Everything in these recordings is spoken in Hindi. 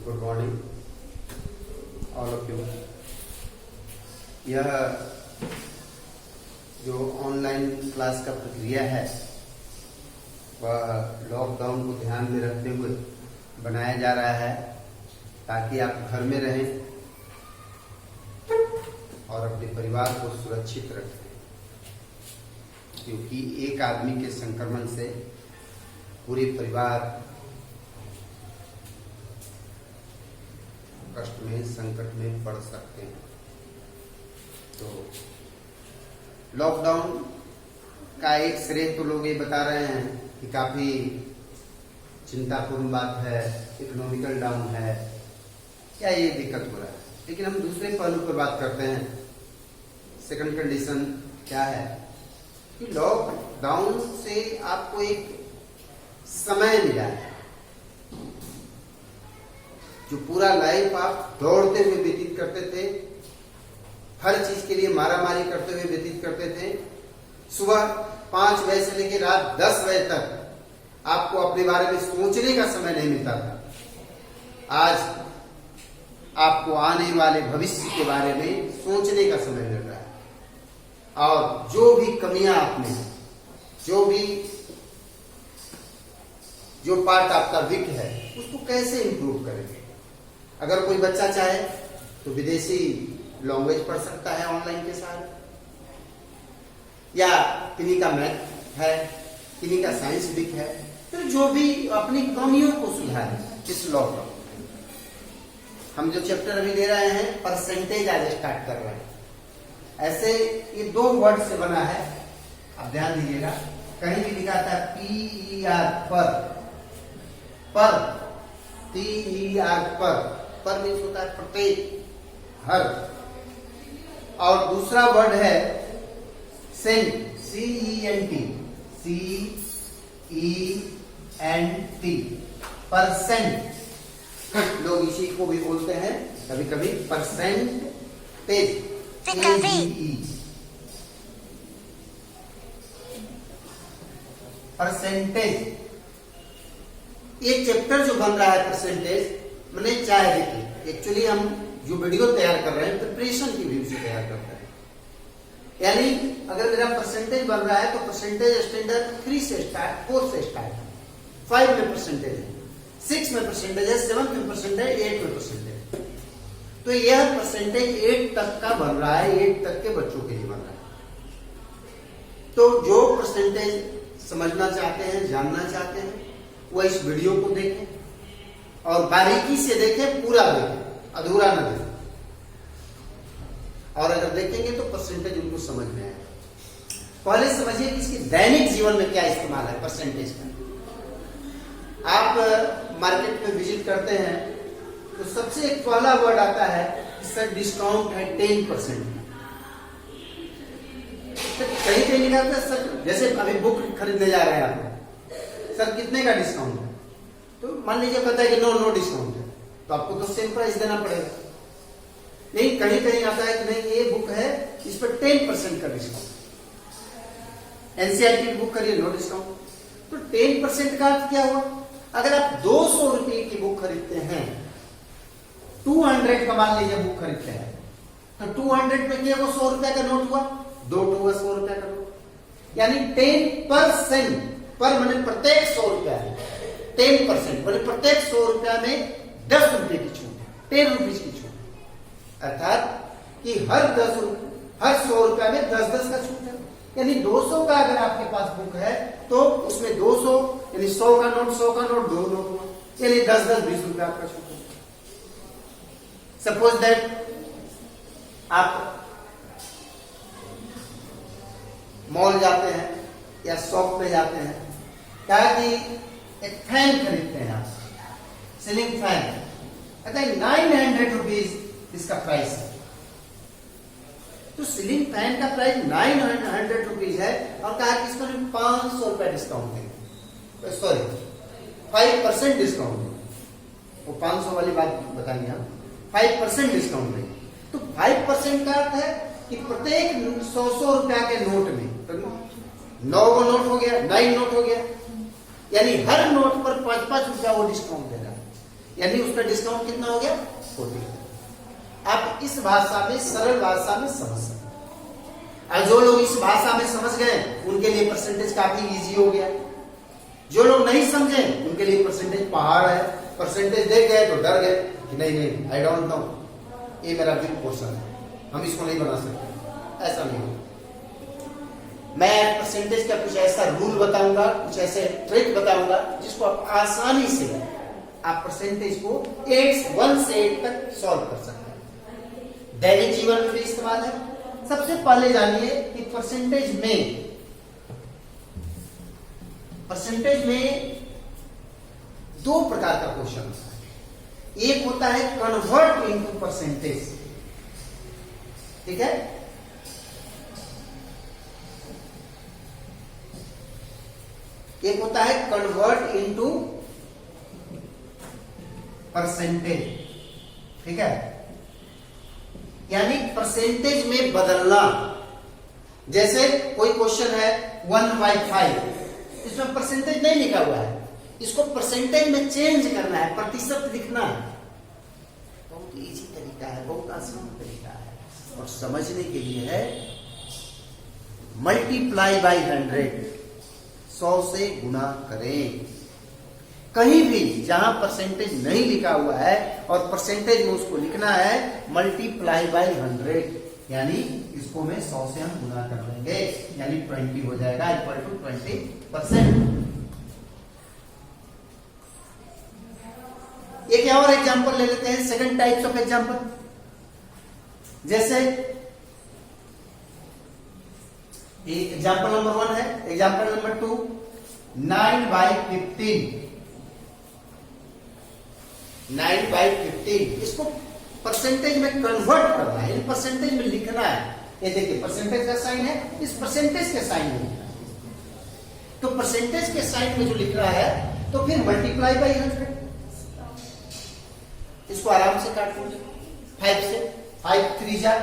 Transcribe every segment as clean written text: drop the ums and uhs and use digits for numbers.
Good morning all of you. यह जो ऑनलाइन क्लास का प्रक्रिया है वह लॉकडाउन को ध्यान में रखते हुए बनाया जा रहा है ताकि आप घर में रहें और अपने परिवार को सुरक्षित रखें, क्योंकि एक आदमी के संक्रमण से पूरे परिवार कष्ट में, संकट में पड़ सकते हैं। तो लॉकडाउन का एक श्रेय तो लोग ये बता रहे हैं कि काफी चिंतापूर्ण बात है, इकोनॉमिकल डाउन है, क्या ये दिक्कत हो रहा है। लेकिन हम दूसरे पहलू पर बात करते हैं। सेकंड कंडीशन क्या है कि लॉकडाउन से आपको एक समय मिला है। जो पूरा लाइफ आप दौड़ते हुए व्यतीत करते थे, हर चीज के लिए मारामारी करते हुए व्यतीत करते थे, सुबह 5 बजे से लेकर रात 10 बजे तक आपको अपने बारे में सोचने का समय नहीं मिलता था। आज आपको आने वाले भविष्य के बारे में सोचने का समय मिल रहा है और जो भी कमियां आपने, जो पार्ट आपका वीक है, उसको कैसे इंप्रूव करेंगे। अगर कोई बच्चा चाहे तो विदेशी लैंग्वेज पढ़ सकता है ऑनलाइन के साथ, या किन्हीं का मैथ है, किन्हीं का साइंस वीक है, तो जो भी अपनी कमियों को सुधारे इस लॉकडाउन। हम जो चैप्टर अभी ले रहे हैं परसेंटेज आज स्टार्ट कर रहे हैं। ऐसे ये 2 वर्ड से बना है, आप ध्यान दीजिएगा। कहीं भी लिखा था PER पर TER पर मीन्स होता है प्रत्येक, हर। और दूसरा वर्ड है सेंट, CENT परसेंट। लोग इसी को भी बोलते हैं कभी कभी परसेंटेज, परसेंटेज। एक चैप्टर जो बन रहा है परसेंटेज, मैंने चाहे देखिए, एक्चुअली हम जो वीडियो तैयार कर रहे हैं प्रिपरेशन की व्यू से तैयार कर रहे हैं। यानी अगर मेरा परसेंटेज बन रहा है तो परसेंटेज स्टैंडर्ड 3 से स्टार्ट, 4 से स्टार्ट, 5 में परसेंटेज है, 6 में परसेंटेज है, 7 में परसेंटेज, 8 में परसेंटेज। तो यह परसेंटेज 8 तक का बन रहा है, 8 तक के बच्चों के लिए बन रहा है। तो जो परसेंटेज समझना चाहते हैं, जानना चाहते हैं, वह इस वीडियो को देखें और बारीकी से देखें, पूरा देखें, अधूरा न देखें। और अगर देखेंगे तो परसेंटेज उनको समझ में आएगा। पहले समझिए कि इसकी दैनिक जीवन में क्या इस्तेमाल है परसेंटेज का। आप मार्केट में विजिट करते हैं तो सबसे एक पहला वर्ड आता है कि सर डिस्काउंट है 10%। कहीं कहीं लिखा था सर, जैसे अभी बुक खरीदने जा रहे हैं आप, सर कितने का डिस्काउंट है, तो मान लीजिए पता है कि नो डिस्काउंट है, तो आपको तो सेम प्राइस देना पड़ेगा। नहीं, कहीं कहीं आता है कि नहीं ये बुक है, इस पर 10% का डिस्काउंट। एनसीईआरटी की बुक करिए, नो डिस्काउंट। तो 10% का अर्थ क्या हुआ? अगर आप 200 रुपए की बुक खरीदते हैं, 200 का मान लीजिए बुक खरीदते हैं, तो 200 में क्या वो 100 रुपए का नोट हुआ, 2 हुआ 100 रुपए का नोट। यानी 10% पर मैंने प्रत्येक 100 रुपया, 10% मैंने प्रत्येक 100 रुपया में 10 रुपए की छूट, 10 रुपीज की छूट। अर्थात कि हर 100 रुपया में 10 का छूट है। यानी 200 का अगर आपके पास बुक है तो उसमें 200 यानी 100 का नोट, 2 नोट हुआ, यानी 10 20 रुपया आपका छूट है। सपोज दैट आप मॉल जाते हैं या शॉप पे जाते हैं, क्या कि एक फैन खरीदते हैं आप, सीलिंग फैन, कहते हैं 900 रुपीज इसका प्राइस है। तो सीलिंग फैन का प्राइस 900 रुपीज है और कहा कि इसको 500 रुपया डिस्काउंट देंगे, सॉरी 5% डिस्काउंट देंगे। वो 500 वाली बात बताएंगे हम, 5% डिस्काउंट देंगे। तो 5% का अर्थ है कि प्रत्येक 100 रुपया के नोट में 9 नोट हो गया, 9 नोट हो गया, यानी हर नोट पर 5-5 रुपया वो डिस्काउंट दे रहा है। यानी उसका डिस्काउंट कितना हो गया 40। आप इस भाषा में, सरल भाषा में समझ सकते हैं। और जो लोग इस भाषा में समझ गए उनके लिए परसेंटेज काफी इजी हो गया। जो लोग नहीं समझे उनके लिए परसेंटेज पहाड़ है। परसेंटेज देख गए तो डर गए कि नहीं आई डोंट नो, ये मेरा वीक पोर्शन है, हम इसको नहीं बना सकते। ऐसा नहीं हो। मैं परसेंटेज का कुछ ऐसा रूल बताऊंगा, कुछ ऐसे ट्रिक बताऊंगा जिसको आप आसानी से आप परसेंटेज को 1 से 8 तक सॉल्व कर सकते हैं। दैनिक जीवन में भी इस्तेमाल है। सबसे पहले जानिए कि परसेंटेज में 2 प्रकार का क्वेश्चन होता है। एक होता है कन्वर्ट इनटू परसेंटेज, ठीक है। एक होता है कन्वर्ट इनटू परसेंटेज, ठीक है, यानी परसेंटेज में बदलना। जैसे कोई क्वेश्चन है 1/5, इसमें परसेंटेज नहीं लिखा हुआ है, इसको परसेंटेज में चेंज करना है, प्रतिशत लिखना है। बहुत इजी तरीका है, बहुत आसान तरीका है और समझने के लिए है। मल्टीप्लाई बाई 100, 100 से गुना करें। कहीं भी जहां परसेंटेज नहीं लिखा हुआ है और परसेंटेज में उसको लिखना है मल्टीप्लाई बाई 100, यानी इसको में 100 से हम गुना कर देंगे, यानी 20 हो जाएगा, इक्वल टू 20%। एक और एग्जांपल ले लेते हैं, सेकंड टाइप्स ऑफ एग्जांपल। जैसे एग्जांपल नंबर 1 है, एग्जांपल नंबर 2, 9/15। 9/15 इसको परसेंटेज में कन्वर्ट करना है, परसेंटेज में लिखना है। ये देखिए परसेंटेज का साइन है, इस परसेंटेज के साइन में लिखना है। तो परसेंटेज के साइन में जो लिख रहा है तो फिर मल्टीप्लाई बाई 100, इसको आराम से काट लीजिए 5 से, 5 3 जा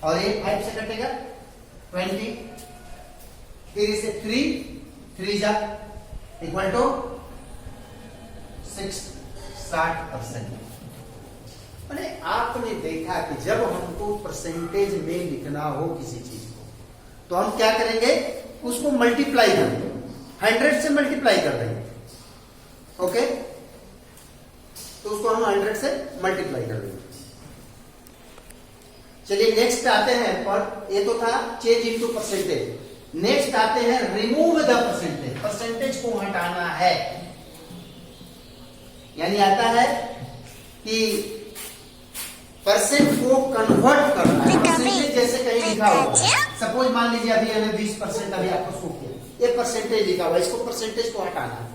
और ये 5 से कटेगा 20, फिर इसे 3 जा इक्वल टू 60%। अरे आपने देखा कि जब हमको परसेंटेज में लिखना हो किसी चीज को तो हम क्या करेंगे, उसको मल्टीप्लाई करेंगे, 100 से मल्टीप्लाई कर देंगे, ओके। तो उसको हम 100 से मल्टीप्लाई कर देंगे। चलिए नेक्स्ट आते हैं, पर ये तो था चेंज इनटू परसेंटेज। नेक्स्ट आते हैं रिमूव द परसेंटेज, परसेंटेज को हटाना है। यानी आता है कि परसेंट को कन्वर्ट करना है। परसेंटेज जैसे कहीं लिखा हुआ है, सपोज मान लीजिए अभी हमें 20% अभी आपको शो किया, ये परसेंटेज लिखा हुआ है, इसको परसेंटेज को हटाना है।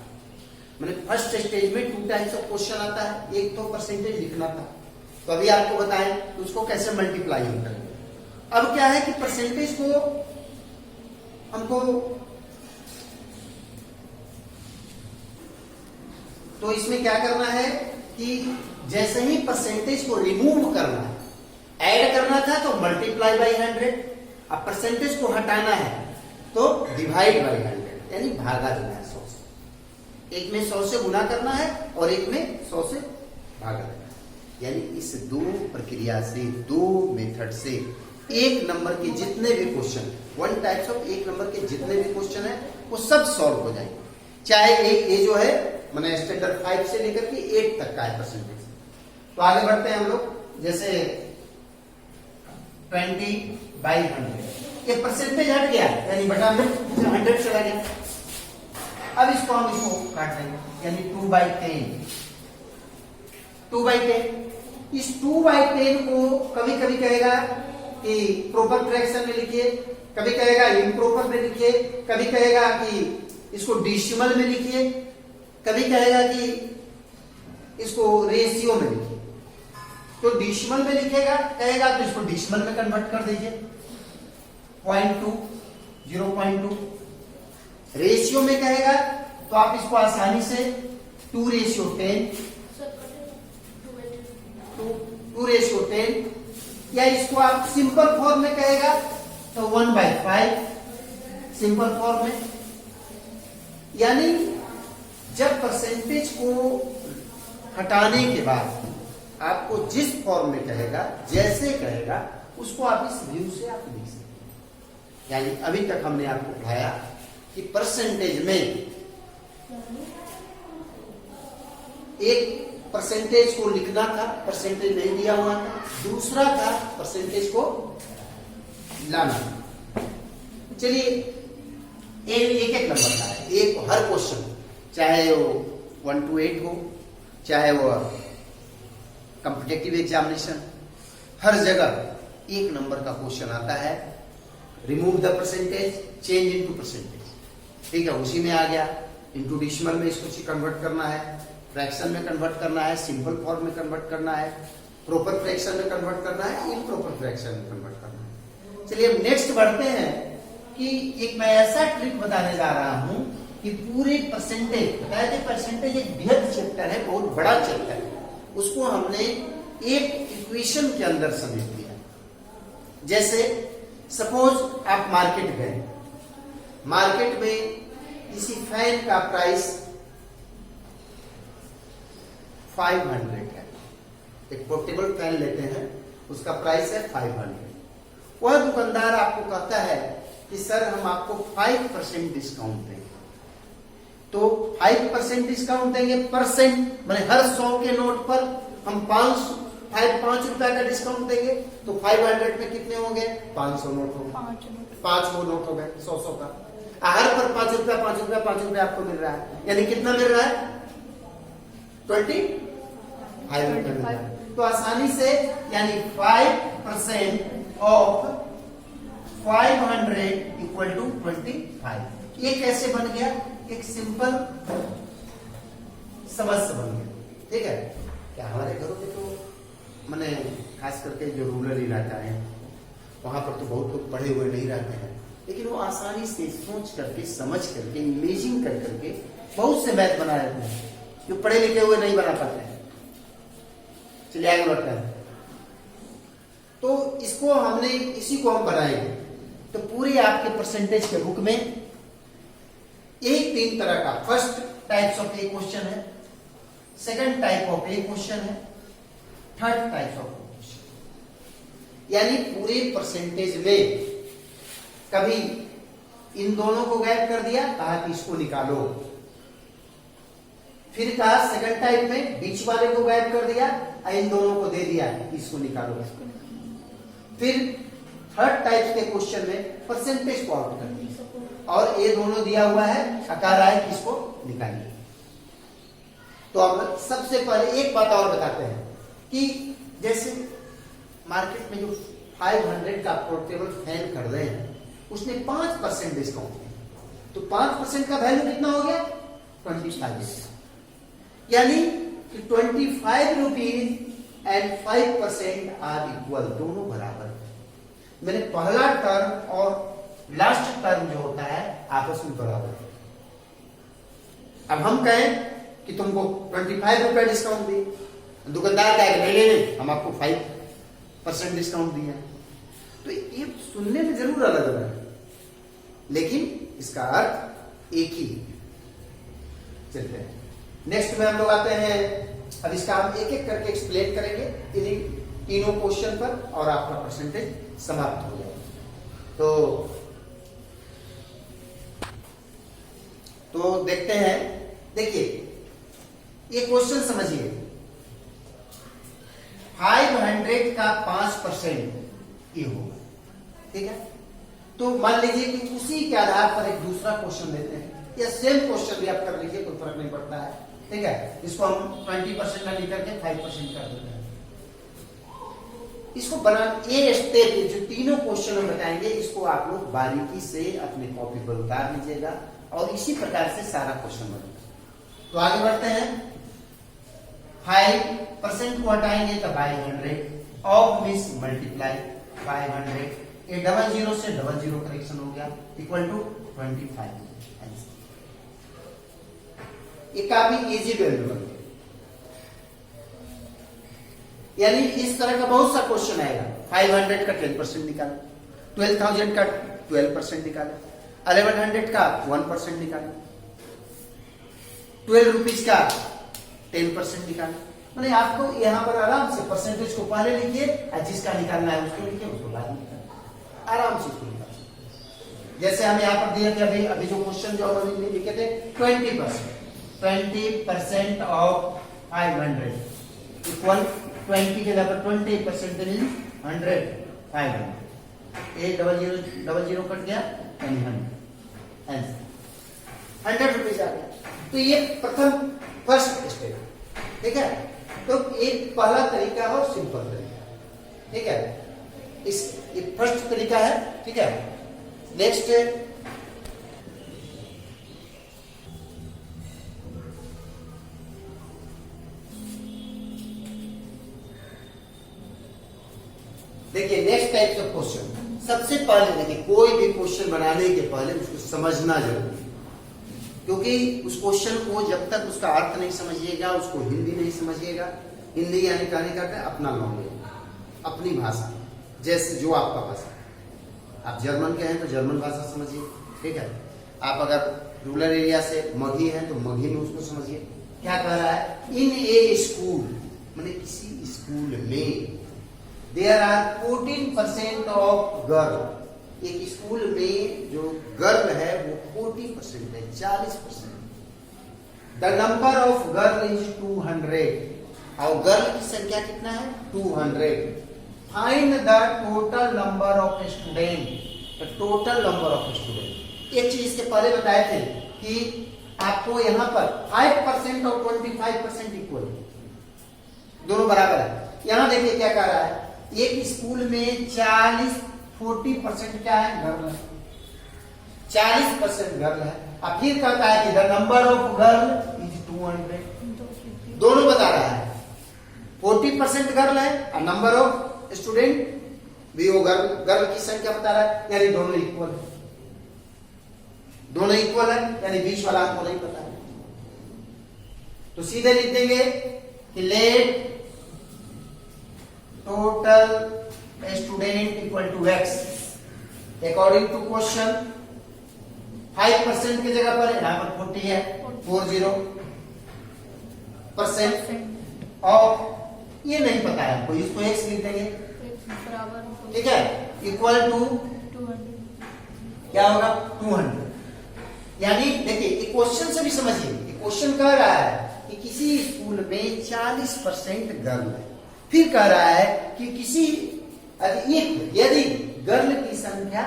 मैंने फर्स्ट स्टेज में 2 टाइप्स ऑफ क्वेश्चन आता है, एक तो परसेंटेज लिखना था, तो अभी आपको बताएं तो उसको कैसे मल्टीप्लाई हम करेंगे। अब क्या है कि परसेंटेज को हमको, तो इसमें क्या करना है कि जैसे ही परसेंटेज को रिमूव करना है, ऐड करना था तो मल्टीप्लाई बाई 100, अब परसेंटेज को हटाना है तो डिवाइड बाई 100, यानी भागा देना है 100 से। एक में 100 से गुना करना है और एक में 100 से भागा देना है। यानी इस 2 प्रक्रिया से, 2 मेथड से 1 नंबर के जितने भी क्वेश्चन, 1 टाइप्स ऑफ 1 नंबर के जितने भी क्वेश्चन है वो सब सॉल्व हो जाएंगे। चाहे ये जो है मैंने स्टैंडर्ड 5 से लेकर के 8 तक का है परसेंटेज। तो आगे बढ़ते हैं हम लोग। जैसे 20/100, ये परसेंटेज हट गया, यानी बटा में 100 चला गया। अब इसको हम इसको काट देंगे, यानी 2/10। 2/10, इस 2/10 को कभी कभी कहेगा कि प्रॉपर फ्रैक्शन में लिखिए, कभी कहेगा इम्प्रॉपर में लिखिए, कभी कहेगा कि इसको डेसिमल में लिखिए, कभी कहेगा कि इसको रेशियो में लिखिए। तो डेसिमल में लिखेगा कहेगा तो इसको डेसिमल में कन्वर्ट कर दीजिए, 0.2, 0.2। रेशियो में कहेगा तो आप इसको आसानी से 2:10, 2:10, या इसको आप सिंपल फॉर्म में कहेगा तो 1/5 सिंपल फॉर्म में। यानी जब परसेंटेज को हटाने के बाद आपको जिस फॉर्म में कहेगा, जैसे कहेगा, उसको आप इस व्यू से आप लिख सकते हैं। यानी अभी तक हमने आपको पढ़ाया कि परसेंटेज में एक परसेंटेज को लिखना था, परसेंटेज नहीं दिया हुआ था, दूसरा था परसेंटेज को लाना। चलिए एक एक नंबर का है, एक हर क्वेश्चन, चाहे वो 1 to 8 हो, चाहे वो कॉम्पिटिटिव एग्जामिनेशन, हर जगह एक नंबर का क्वेश्चन आता है। Remove the percentage, change into percentage. ठीक है, उसी में आ गया। इनटू डेसिमल में इसको कन्वर्ट करना है, फ्रैक्शन में कन्वर्ट करना है, सिंपल फॉर्म में कन्वर्ट करना है, प्रॉपर फ्रैक्शन में कन्वर्ट करना है, इम्प्रॉपर फ्रैक्शन में कन्वर्ट करना है। चलिए अब नेक्स्ट बढ़ते हैं कि एक मैं ऐसा ट्रिक बताने जा रहा हूं कि पूरे परसेंटेज, बताया था परसेंटेज एक बृहद चैप्टर है, बहुत बड़ा चैप्टर है, उसको हमने एक इक्वेशन के अंदर समेट दिया। जैसे सपोज आप मार्केट गए, मार्केट में किसी फैन का प्राइस 500 है, एक पोर्टेबल फैन लेते हैं, उसका प्राइस है 500। वह दुकानदार आपको कहता है कि सर हम आपको 5% डिस्काउंट देंगे। तो 5% डिस्काउंट देंगे, परसेंट माने हर 100 के नोट पर हम 5 रुपए का डिस्काउंट देंगे। तो 500 में कितने होंगे? 500 नोट हो गए, 5 नोट हो गए 100 का। हर पर 5 रुपया 5 रुपया 5 रुपया आपको मिल रहा है, यानी कितना मिल रहा है? 25 रुपये मिल रहा है। तो आसानी से यानी 5% ऑफ 500 इक्वल टू 25। ये कैसे बन गया? एक सिंपल समझ से बन गया। ठीक है, क्या हमारे घरों में तो मैंने खास करके जो रूरल इलाका है वहां पर तो बहुत लोग पढ़े हुए नहीं रहते हैं, लेकिन वो आसानी से सोच करके, समझ करके, इमेजिन कर करके बहुत से मैथ बना लेते हैं जो पढ़े लिखे हुए नहीं बना पाते हैं। चलिए आगे बढ़ते हैं। तो इसको हमने, इसी को हम बनाएंगे तो पूरे आपके परसेंटेज के बुक में एक 3 तरह का, first types of a question है, second type of a question है, थर्ड टाइप ऑफ क्वेश्चन। यानी पूरे परसेंटेज में कभी इन दोनों को गायब कर दिया, कहा कि इसको निकालो, फिर कहा सेकंड टाइप में बीच वाले को गायब कर दिया, इन दोनों को दे दिया इसको निकालो। फिर थर्ड टाइप के क्वेश्चन में परसेंटेज को आउट कर दिया और ये दोनों दिया हुआ है, आकार आए कि इसको निकालिए। तो अब सबसे पहले एक बात और बताते हैं कि जैसे मार्केट में जो 500 का पोर्टेबल फैन कर रहे हैं उसने 5% डिस्काउंट दिया, तो 5% का वैल्यू कितना हो गया? 25। यानी कि 25 रुपीज एंड 5% आर इक्वल, दोनों बराबर। मैंने पहला टर्म और लास्ट टर्म जो होता है आपस में बराबर है। अब हम कहें कि तुमको 25 रुपए डिस्काउंट दिए, दुकानदार कहेगा नहीं नहीं हम आपको 5% डिस्काउंट दिया। तो ये सुनने में जरूर अलग अलग है, लेकिन इसका अर्थ एक ही है। चलते हैं नेक्स्ट में हम लोग आते हैं। अब इसका हम एक एक करके एक्सप्लेन करेंगे इन्हीं तीनों क्वेश्चन पर और आपका परसेंटेज समाप्त हो जाएगा। तो देखते हैं। देखिए ये क्वेश्चन समझिए, 500 का 5% ये होगा। ठीक है, तो मान लीजिए कि उसी के आधार पर एक दूसरा क्वेश्चन लेते हैं, या सेम क्वेश्चन भी आप कर लीजिए, कोई फर्क नहीं पड़ता है। ठीक है, इसको हम 20% ना लेकर के 5% कर देते हैं। इसको बना ये स्टेप, जो तीनों क्वेश्चन हम बताएंगे, इसको आप लोग बारीकी से अपने कॉपी पर उतार लीजिएगा और इसी प्रकार से सारा क्वेश्चन बनेगा। तो आगे बढ़ते हैं। 5% को हटाएंगे तो 500 ऑफ मींस मल्टीप्लाई 500, ये 00 से 00 करेक्शन हो गया, इक्वल टू 25। ये काफी इजी वैल्यू बन गया। यानी इस तरह का बहुत सा क्वेश्चन आएगा। 500 का 10% निकाले, 12,000 का 12% निकाले, 1100 का 1% निकाले, 12 रुपीज का 10% निकालें। मैंने आपको यहाँ पर आराम से परसेंटेज को पहले लिखिए और जिसका निकालना है उसको लिखिए, उसको बाद में आराम से इसको निकाल सकते। जैसे हम यहाँ पर दिए थे अभी जो क्वेश्चन जो हमने लिखे थे 20% ऑफ 500 इक्वल 20 के बराबर 20% मीन 100 500 0 कट गया यानी 100 रुपीज आ गया। तो ये प्रथम फर्स्ट स्टेप, ठीक है। तो एक पहला तरीका है और सिंपल तरीका, ठीक है। इस फर्स्ट तरीका है, ठीक है। नेक्स्ट देखिए नेक्स्ट टाइप ऑफ क्वेश्चन। सबसे पहले देखिए कोई भी क्वेश्चन बनाने के पहले उसको समझना जरूरी है, क्योंकि उस क्वेश्चन को जब तक उसका अर्थ नहीं समझिएगा, उसको हिंदी नहीं समझिएगा, हिंदी यानी कहने का है अपना लैंग्वेज, अपनी भाषा, जैसे जो आपका भाषा। आप जर्मन के हैं तो जर्मन भाषा समझिए, ठीक है। आप अगर रूरल एरिया से मगही हैं तो मगही में उसको समझिए। क्या कह रहा है, इन ए स्कूल माने किसी स्कूल में देयर आर 14% ऑफ गर्ल, एक स्कूल में जो गर्ल है वो 40% है, 40%। The number of girl is 200, और गर्ल की संख्या कितना है 200। Find the total number of student, the total number of student. एक चीज इसके पहले बताए थे कि आपको यहाँ पर 5% और 25% इक्वल, दोनों बराबर है। यहाँ देखिए क्या कह रहा है, एक स्कूल में 40% क्या है गर्ल है, 40% गर्ल है। अब फिर कहता है कि the number of girl is 200, दोनों बता रहा है। 40% गर्ल है और नंबर ऑफ स्टूडेंट भी वो गर्ल की संख्या बता रहा है, यानी दोनों इक्वल है, दोनों इक्वल है, यानी बीच वाला आपको नहीं पता है। तो सीधे लिख देंगे कि let total student equal to x according to question. 5% की जगह पर यहाँ पर 40 है, 40% ऑफ, ये नहीं पता है हमको, इसको x लिख देंगे, ठीक है, इक्वल टू क्या होगा 200। यानी देखिए क्वेश्चन से भी समझिए, क्वेश्चन कह रहा है कि किसी स्कूल में 40% गर्ल है, फिर कह रहा है कि किसी यदि गर्ल की संख्या,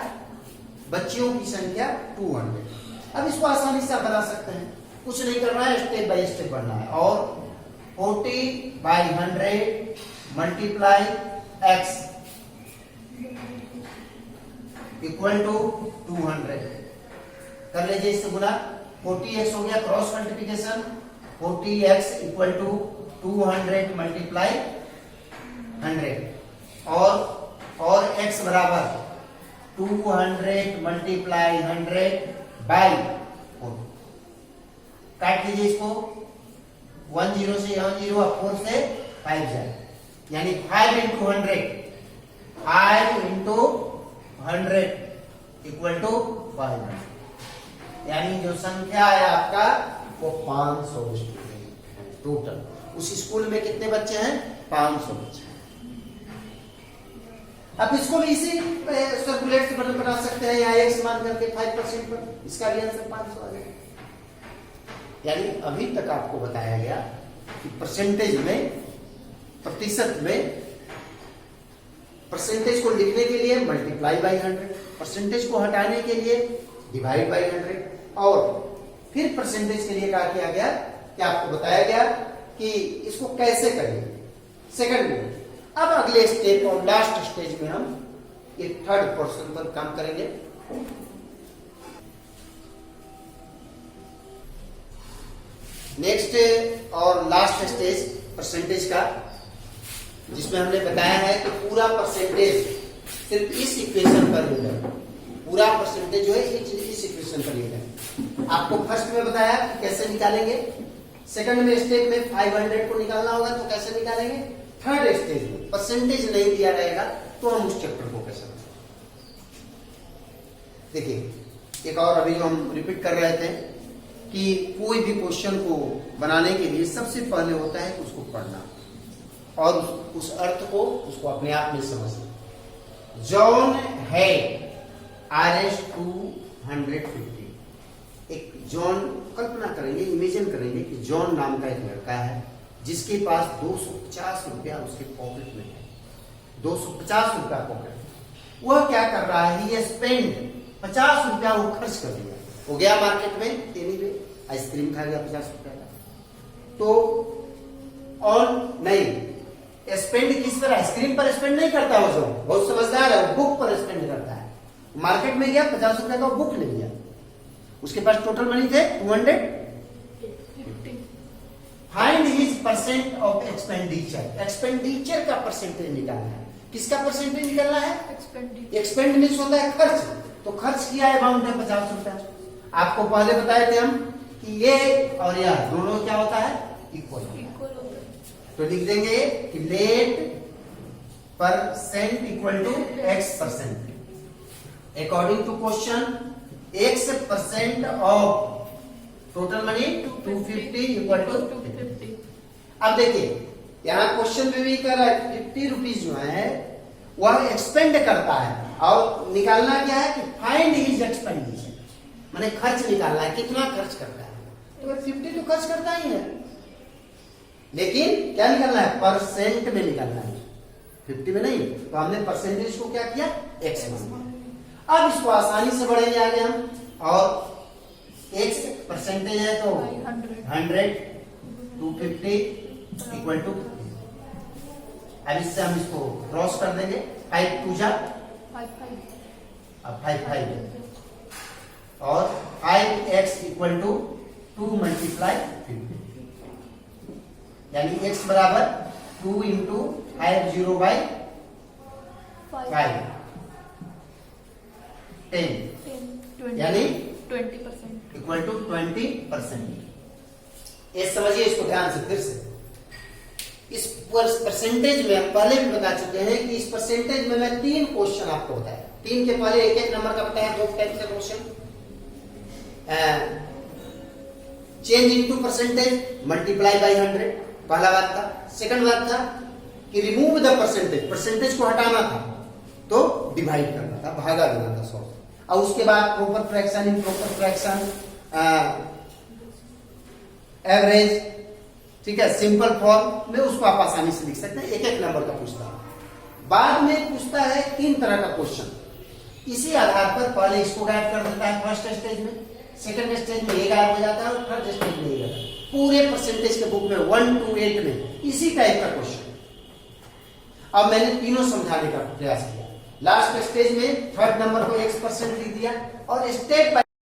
बच्चियों की संख्या 200। अब इसको आसानी से आप बना सकते हैं, कुछ नहीं करना है, स्टेप बाय स्टेप बढ़ना है। और 40/100 मल्टीप्लाई x इक्वल टू 200 कर लीजिए, इससे गुना 40x हो गया, cross multiplication 40x equal to 200 multiply 100 और x बराबर 200 मल्टीप्लाई 100 बाई 4। काट लीजिए इसको, 10 से 0 और 4 से 5 जाए, यानी 5 into 100 इक्वल टू 500, यानी जो संख्या है आपका वो 500 स्टूडेंट टोटल। उस स्कूल में कितने बच्चे हैं 500 बच्चे। अब इसको भी इसी सर्कुलेट से बना सकते हैं, या x मान करके 5% पर, इसका भी आंसर 500 आ गया। यानी अभी तक आपको बताया गया कि परसेंटेज में, प्रतिशत में, परसेंटेज को लिखने के लिए मल्टीप्लाई बाई 100, परसेंटेज को हटाने के लिए डिवाइड बाई 100, और फिर परसेंटेज के लिए क्या किया गया कि आपको बताया गया कि इसको कैसे करें सेकंड में। अब अगले स्टेप और लास्ट स्टेज में हम ये थर्ड पोर्शन पर काम करेंगे। नेक्स्ट और लास्ट स्टेज परसेंटेज का, जिसमें हमने बताया है कि पूरा परसेंटेज सिर्फ इस इक्वेशन पर मिल है, पूरा परसेंटेज जो है इस इक्वेशन पर मिल है। आपको फर्स्ट में बताया कि कैसे निकालेंगे, सेकंड में स्टेप में 500 को निकालना होगा तो कैसे निकालेंगे, थर्ड स्टेज में परसेंटेज नहीं दिया रहेगा तो हम उस चैप्टर को कैसे। देखिए एक और अभी जो हम रिपीट कर रहे थे कि कोई भी क्वेश्चन को बनाने के लिए सबसे पहले होता है कि उसको पढ़ना और उस अर्थ को उसको अपने आप में समझना। जॉन है RS 250। एक जॉन, कल्पना करेंगे, इमेजिन करेंगे कि जॉन नाम का एक लड़का है जिसके पास 250 रुपया उसके पॉकेट में है। 250 रुपया पॉकेट। वह क्या कर रहा है, ये स्पेंड 50 रुपया वो खर्च कर दिया। वो गया मार्केट में, एनीवे आइसक्रीम खा गया 50 रुपया का। तो और नहीं, स्पेंड किस पर, आइसक्रीम पर स्पेंड नहीं करता वो, जो बहुत समझदार है, वो बुक पर स्पेंड करता है। मार्केट में गया 50 रुपया का बुक ले लिया। उसके पास टोटल मनी थे 250। Find his percent of expenditure. Expenditure का परसेंटेज निकालना है। किसका परसेंटेज निकालना है? एक्सपेंड मीन्स होता है खर्च। तो खर्च किया अमाउंट है 50 रुपया। आपको पहले बताए थे हम कि ये और यह दोनों क्या होता है, इक्वल होता है। तो लिख देंगे कि let percent equal to x percent. According to question, x percent of total money 250 equal to 250। अब देखिए यहाँ क्वेश्चन में भी कर रहा है 50 रुपीज जो है वह एक्सपेंड करता है और निकालना क्या है कि फाइंड हिज एक्सपेंडिचर, माने खर्च निकालना है, कितना खर्च करता है। तो 50 तो खर्च करता ही है, लेकिन क्या निकालना है, परसेंट में निकालना है, 50 में नहीं। तो हमने परसेंटेज को क्या किया, एक्स मान। अब इसको आसानी से बढ़ेंगे आगे हम, और एक्स परसेंटेज है तो 100 250 इक्वल टू। अब इससे हम इसको क्रॉस कर देंगे, 5 2 जा 5 और 5x इक्वल टू 2 मल्टीप्लाई 50, यानी x बराबर 2 इंटू 50 बाई 5 10, यानी 20% इक्वल टू 20%। ये समझिए इसको ध्यान से फिर से। इस परसेंटेज में हम पहले भी बता चुके हैं कि इस परसेंटेज में मैं 3 क्वेश्चन आपको बताया। 3 के पहले एक एक नंबर का बताया, 2 टाइप का question. Change into percentage multiply by 100 पहला बात था। सेकंड बात था कि रिमूव द परसेंटेज, परसेंटेज को हटाना था तो डिवाइड करना था, भागा देना था 100। और उसके बाद proper fraction, improper fraction, average, ठीक है, सिंपल फॉर्म में उसको आप आसानी से लिख सकते हैं। एक एक नंबर का पूछता है। बाद में पूछता है 3 तरह का क्वेश्चन। इसी आधार पर पहले इसको गायब कर देता है फर्स्ट स्टेज में, सेकंड स्टेज में ये गायब हो जाता है और थर्ड स्टेज में ये गायब। पूरे परसेंटेज के बुक में 1 to 8 में इसी टाइप का क्वेश्चन। अब मैंने तीनों समझाने का प्रयास किया। लास्ट स्टेज में थर्ड नंबर को x% लिख दिया और स्टेप बाय